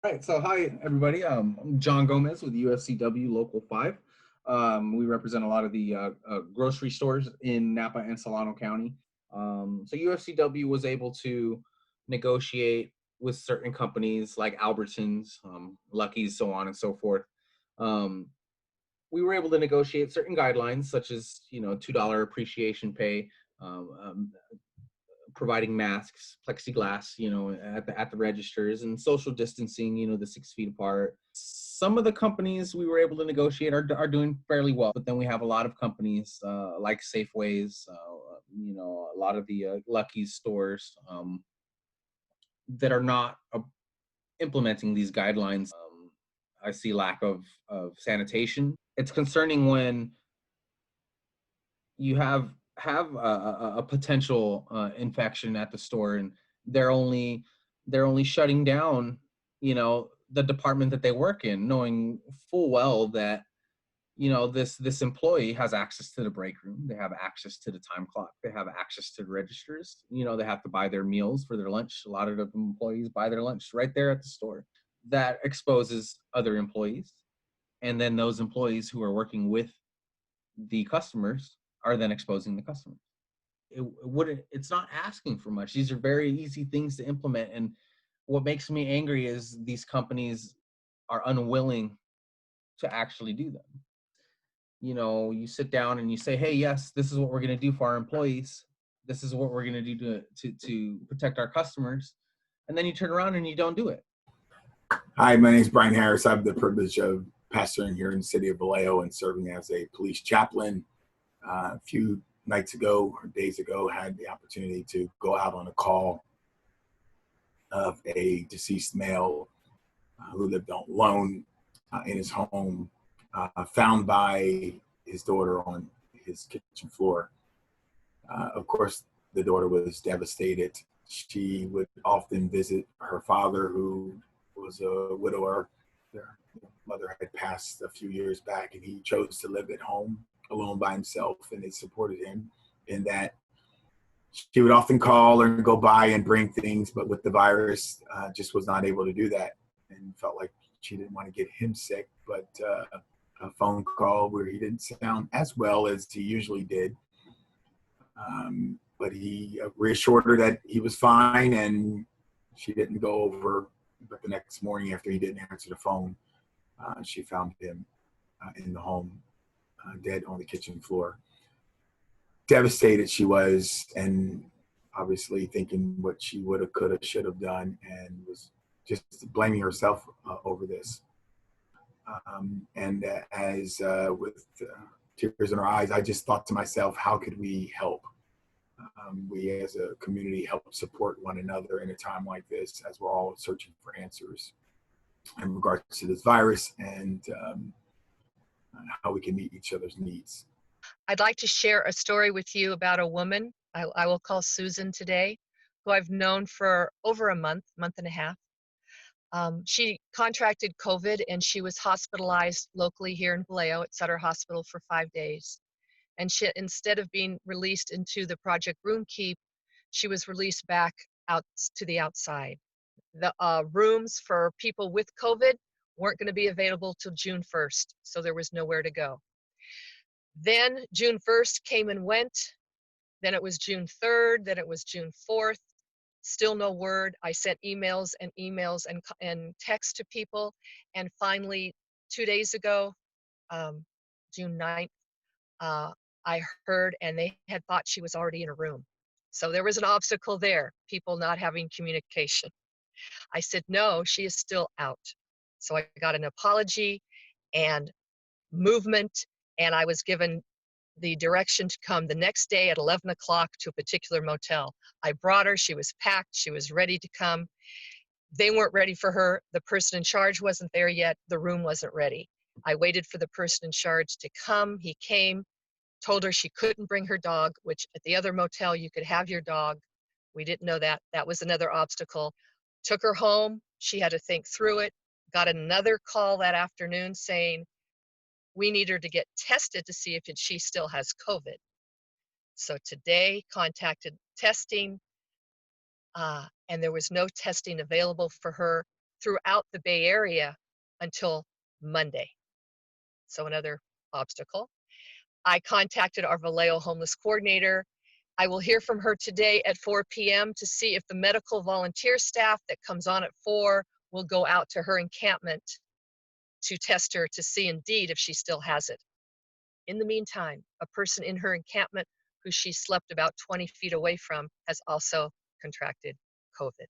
All right, so hi everybody. I'm John Gomez with UFCW Local 5. We represent a lot of the grocery stores in Napa and Solano County. So UFCW was able to negotiate with certain companies like Albertsons, Lucky's, so on and so forth. Um, we were able to negotiate certain guidelines, such as $2 appreciation pay, um, um, providing masks, plexiglass, at the registers, and social distancing, the 6 feet apart. Some of the companies we were able to negotiate are doing fairly well, but then we have a lot of companies like Safeways, a lot of the Lucky's stores that are not implementing these guidelines. I see lack of sanitation. It's concerning when you have a potential infection at the store, and they're only they're only shutting down the department that they work in, knowing full well that this employee has access to the break room, they have access to the time clock, they have access to the registers, they have to buy their meals for their lunch. A lot of the employees buy their lunch right there at the store. That exposes other employees, and then those employees who are working with the customers are then exposing the customers. It's not asking for much. These are very easy things to implement. And what makes me angry is these companies are unwilling to actually do them. You sit down and you say, hey, yes, this is what we're going to do for our employees. This is what we're going to do to protect our customers. And then you turn around and you don't do it. Hi, my name is Brian Harris. I have the privilege of pastoring here in the city of Vallejo and serving as a police chaplain. A few nights ago or days ago, had the opportunity to go out on a call of a deceased male who lived alone in his home, found by his daughter on his kitchen floor. Of course, the daughter was devastated. She would often visit her father, who was a widower. Their mother had passed a few years back, and he chose to live at home alone by himself, and they supported him in that. She would often call or go by and bring things, but with the virus, just was not able to do that, and felt like she didn't want to get him sick. But a phone call where he didn't sound as well as he usually did, but he reassured her that he was fine, and she didn't go over. But the next morning, after he didn't answer the phone, she found him in the home, dead on the kitchen floor. Devastated she was, and obviously thinking what she would have, could have, should have done, and was just blaming herself over this. And as with tears in her eyes, I just thought to myself, how could we help? We as a community help support one another in a time like this, as we're all searching for answers in regards to this virus, and how we can meet each other's needs. I'd like to share a story with you about a woman I will call Susan today, who I've known for over a month and a half. She contracted COVID, and she was hospitalized locally here in Vallejo at Sutter Hospital for 5 days. And she, instead of being released into the Project Room Keep, she was released back out to the outside. The rooms for people with COVID weren't going to be available till June 1st, so there was nowhere to go. Then June 1st came and went. Then it was June 3rd. Then it was June 4th. Still no word. I sent emails and texts to people. And finally, 2 days ago, June 9th, I heard, and they had thought she was already in a room. So there was an obstacle there, people not having communication. I said, no, she is still out. So I got an apology and movement, and I was given the direction to come the next day at 11 o'clock to a particular motel. I brought her, she was packed, she was ready to come. They weren't ready for her. The person in charge wasn't there yet. The room wasn't ready. I waited for the person in charge to come. He came, told her she couldn't bring her dog, which at the other motel you could have your dog. We didn't know that. That was another obstacle. Took her home. She had to think through it. Got another call that afternoon saying, we need her to get tested to see if she still has COVID. So today contacted testing, and there was no testing available for her. throughout the Bay Area until Monday. So another obstacle. I contacted our Vallejo homeless coordinator. I will hear from her today at 4 p.m. to see if the medical volunteer staff that comes on at 4 will go out to her encampment to test her to see indeed if she still has it. In the meantime, a person in her encampment who she slept about 20 feet away from has also contracted COVID.